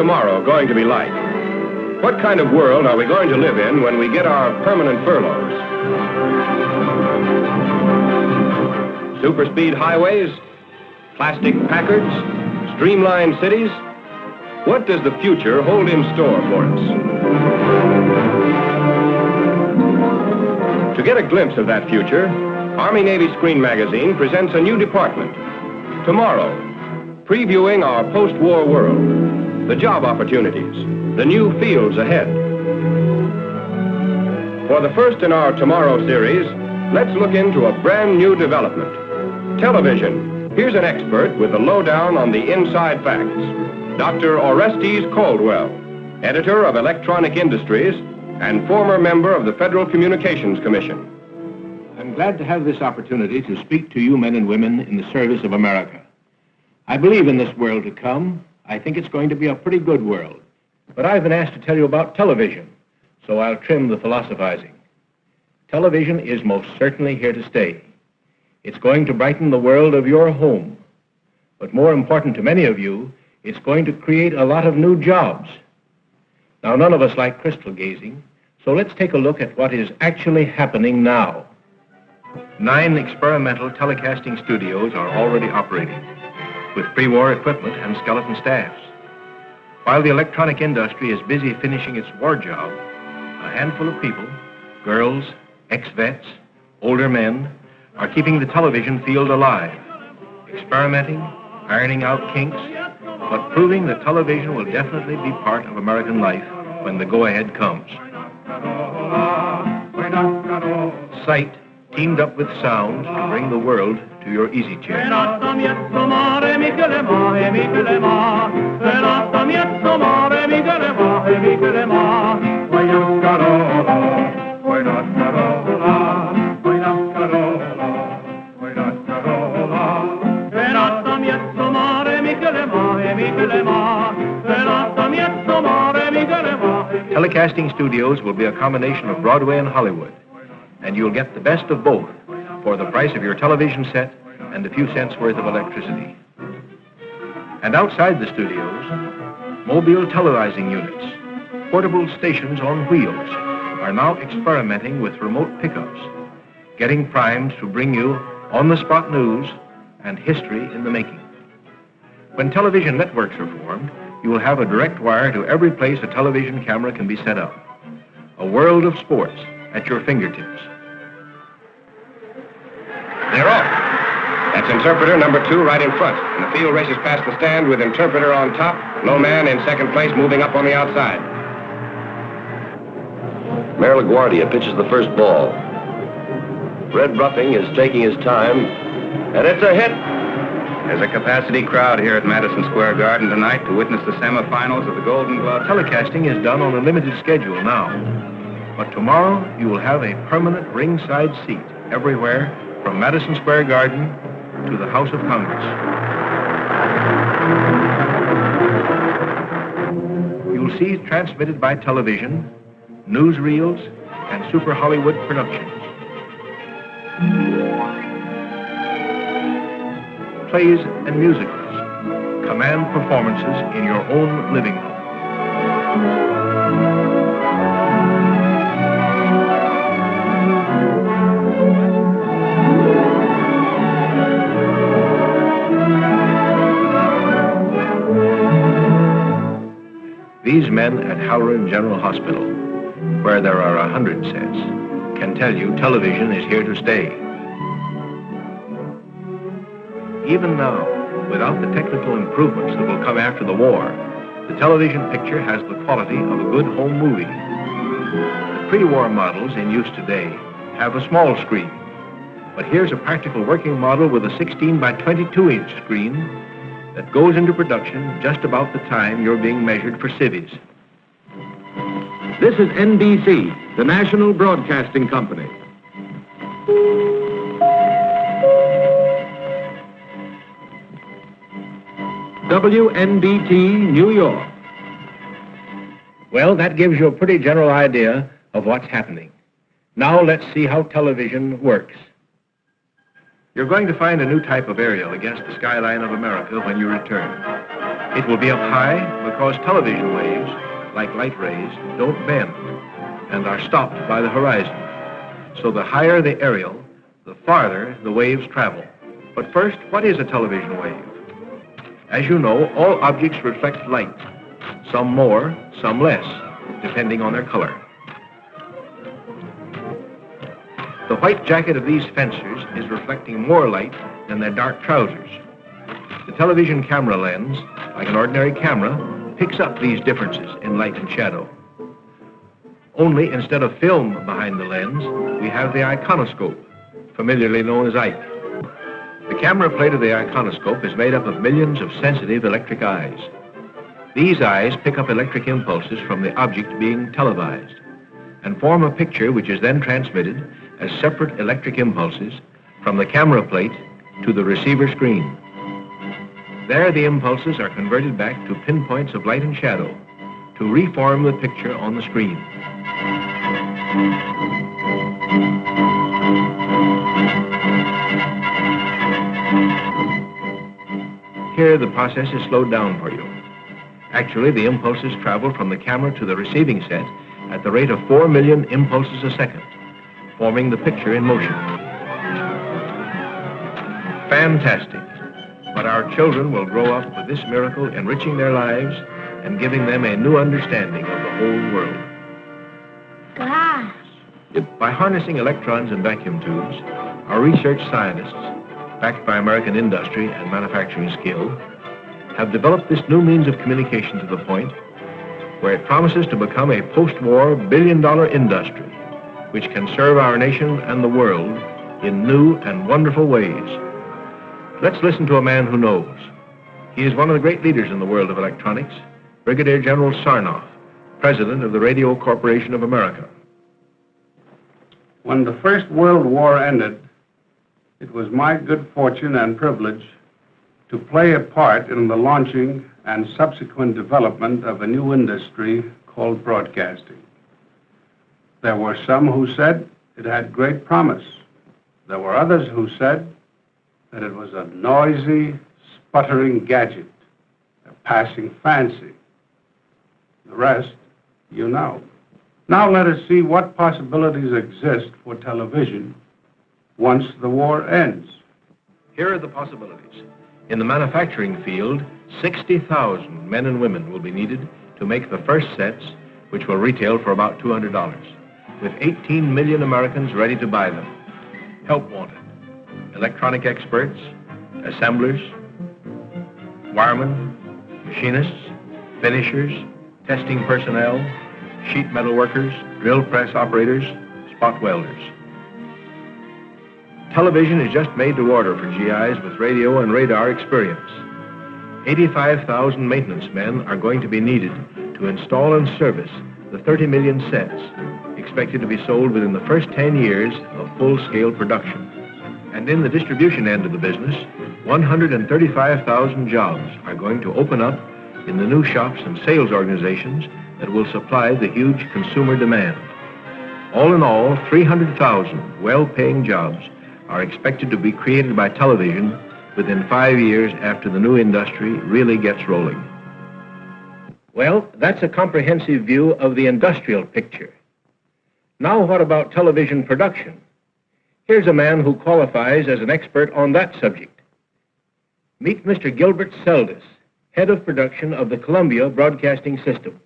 tomorrow going to be like? What kind of world are we going to live in when we get our permanent furloughs? Super-speed highways? Plastic Packards? Streamlined cities? What does the future hold in store for us? To get a glimpse of that future, Army-Navy Screen Magazine presents a new department, Tomorrow, previewing our post-war world, the job opportunities, the new fields ahead. For the first in our Tomorrow series, let's look into a brand new development. Television. Here's an expert with the lowdown on the inside facts. Dr. Orestes Caldwell, editor of Electronic Industries and former member of the Federal Communications Commission. I'm glad to have this opportunity to speak to you men and women in the service of America. I believe in this world to come. I think it's going to be a pretty good world. But I've been asked to tell you about television, so I'll trim the philosophizing. Television is most certainly here to stay. It's going to brighten the world of your home. But more important to many of you, it's going to create a lot of new jobs. Now, none of us like crystal gazing, so let's take a look at what is actually happening now. 9 experimental telecasting studios are already operating, with pre-war equipment and skeleton staffs. While the electronic industry is busy finishing its war job, a handful of people, girls, ex-vets, older men, are keeping the television field alive, experimenting, ironing out kinks, but proving that television will definitely be part of American life when the go-ahead comes. Sight teamed up with sound to bring the world to your easy chair. Telecasting studios will be a combination of Broadway and Hollywood, and you'll get the best of both for the price of your television set and a few cents worth of electricity. And outside the studios, mobile televising units, portable stations on wheels, are now experimenting with remote pickups, getting primed to bring you on-the-spot news and history in the making. When television networks are formed, you will have a direct wire to every place a television camera can be set up. A world of sports at your fingertips. They're off. That's interpreter number 2 right in front. And the field races past the stand with interpreter on top, no man in second place moving up on the outside. Mayor LaGuardia pitches the first ball. Red Ruffing is taking his time, and it's a hit. There's a capacity crowd here at Madison Square Garden tonight to witness the semifinals of the Golden Glove. Telecasting is done on a limited schedule now. But tomorrow, you will have a permanent ringside seat everywhere from Madison Square Garden to the House of Congress. You'll see transmitted by television, newsreels, and Super Hollywood productions. Plays and musicals, command performances in your own living room. These men at Halloran General Hospital, where there are 100 sets, can tell you television is here to stay. Even now, without the technical improvements that will come after the war, the television picture has the quality of a good home movie. The pre-war models in use today have a small screen, but here's a practical working model with a 16 by 22-inch screen that goes into production just about the time you're being measured for civvies. This is NBC, the National Broadcasting Company. WNBT, New York. Well, that gives you a pretty general idea of what's happening. Now let's see how television works. You're going to find a new type of aerial against the skyline of America when you return. It will be up high because television waves, like light rays, don't bend and are stopped by the horizon. So the higher the aerial, the farther the waves travel. But first, what is a television wave? As you know, all objects reflect light, some more, some less, depending on their color. The white jacket of these fencers is reflecting more light than their dark trousers. The television camera lens, like an ordinary camera, picks up these differences in light and shadow. Only instead of film behind the lens, we have the iconoscope, familiarly known as Ike. The camera plate of the iconoscope is made up of millions of sensitive electric eyes. These eyes pick up electric impulses from the object being televised and form a picture which is then transmitted as separate electric impulses from the camera plate to the receiver screen. There, the impulses are converted back to pinpoints of light and shadow to reform the picture on the screen. Here, the process is slowed down for you. Actually, the impulses travel from the camera to the receiving set at the rate of 4 million impulses a second, forming the picture in motion. Fantastic. But our children will grow up with this miracle enriching their lives and giving them a new understanding of the whole world. Gosh. By harnessing electrons and vacuum tubes, our research scientists, backed by American industry and manufacturing skill, have developed this new means of communication to the point where it promises to become a post-war billion-dollar industry which can serve our nation and the world in new and wonderful ways. Let's listen to a man who knows. He is one of the great leaders in the world of electronics, Brigadier General Sarnoff, President of the Radio Corporation of America. When the First World War ended, it was my good fortune and privilege to play a part in the launching and subsequent development of a new industry called broadcasting. There were some who said it had great promise. There were others who said that it was a noisy, sputtering gadget, a passing fancy. The rest, you know. Now let us see what possibilities exist for television once the war ends. Here are the possibilities. In the manufacturing field, 60,000 men and women will be needed to make the first sets, which will retail for about $200, with 18 million Americans ready to buy them. Help wanted. Electronic experts, assemblers, wiremen, machinists, finishers, testing personnel, sheet metal workers, drill press operators, spot welders. Television is just made to order for GIs with radio and radar experience. 85,000 maintenance men are going to be needed to install and service the 30 million sets expected to be sold within the first 10 years of full-scale production. And in the distribution end of the business, 135,000 jobs are going to open up in the new shops and sales organizations that will supply the huge consumer demand. All in all, 300,000 well-paying jobs are expected to be created by television within 5 years after the new industry really gets rolling. Well, that's a comprehensive view of the industrial picture. Now what about television production? Here's a man who qualifies as an expert on that subject. Meet Mr. Gilbert Seldes, head of production of the Columbia Broadcasting System.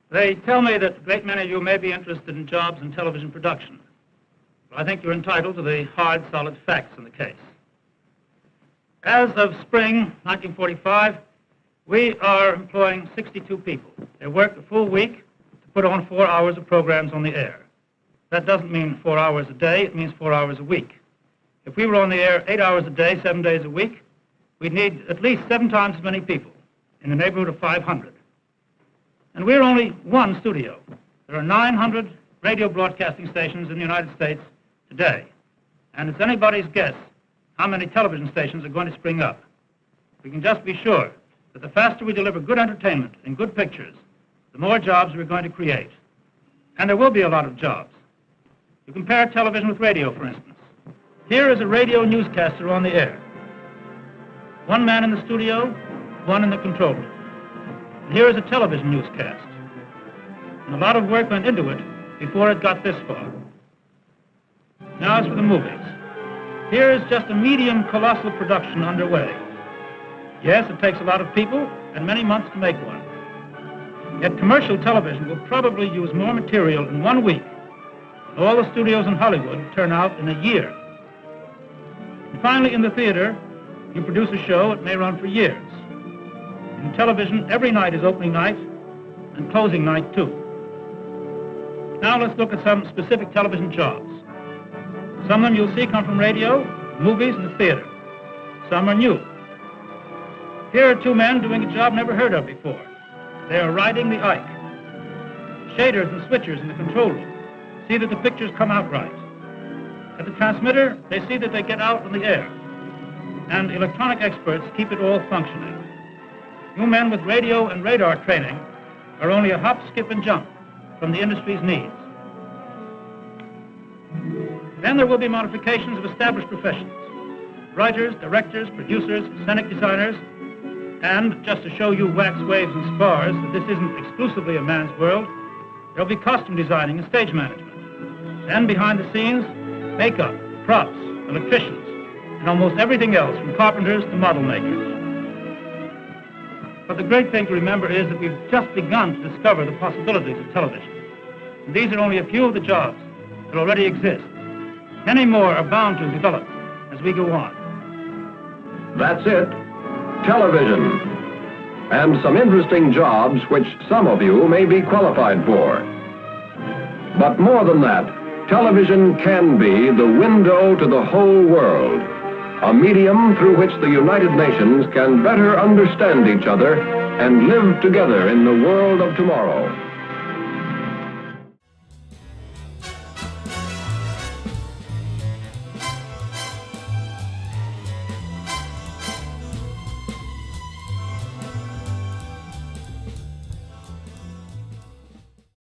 They tell me that a great many of you may be interested in jobs in television production. But I think you're entitled to the hard, solid facts in the case. As of spring 1945, we are employing 62 people. They work a full week to put on 4 hours of programs on the air. That doesn't mean 4 hours a day, it means 4 hours a week. If we were on the air 8 hours a day, 7 days a week, we'd need at least 7 times as many people, in the neighborhood of 500. And we're only one studio. There are 900 radio broadcasting stations in the United States today. And it's anybody's guess how many television stations are going to spring up. We can just be sure that the faster we deliver good entertainment and good pictures, the more jobs we're going to create. And there will be a lot of jobs. You compare television with radio, for instance. Here is a radio newscaster on the air. One man in the studio, one in the control room. Here is a television newscast. And a lot of work went into it before it got this far. Now as for the movies. Here is just a medium colossal production underway. Yes, it takes a lot of people and many months to make one. Yet commercial television will probably use more material in 1 week than all the studios in Hollywood turn out in a year. And finally, in the theater, you produce a show, it may run for years. In television, every night is opening night and closing night, too. Now let's look at some specific television jobs. Some of them you'll see come from radio, movies, and the theater. Some are new. Here are two men doing a job never heard of before. They are riding the Ike. Shaders and switchers in the control room see that the pictures come out right. At the transmitter, they see that they get out on the air. And electronic experts keep it all functioning. You men with radio and radar training are only a hop, skip, and jump from the industry's needs. Then there will be modifications of established professions. Writers, directors, producers, scenic designers, and just to show you wax waves and spars that this isn't exclusively a man's world, there'll be costume designing and stage management. And behind the scenes, makeup, props, electricians, and almost everything else from carpenters to model makers. But the great thing to remember is that we've just begun to discover the possibilities of television. And these are only a few of the jobs that already exist. Many more are bound to develop as we go on. That's it. Television. And some interesting jobs which some of you may be qualified for. But more than that, television can be the window to the whole world, a medium through which the United Nations can better understand each other and live together in the world of tomorrow.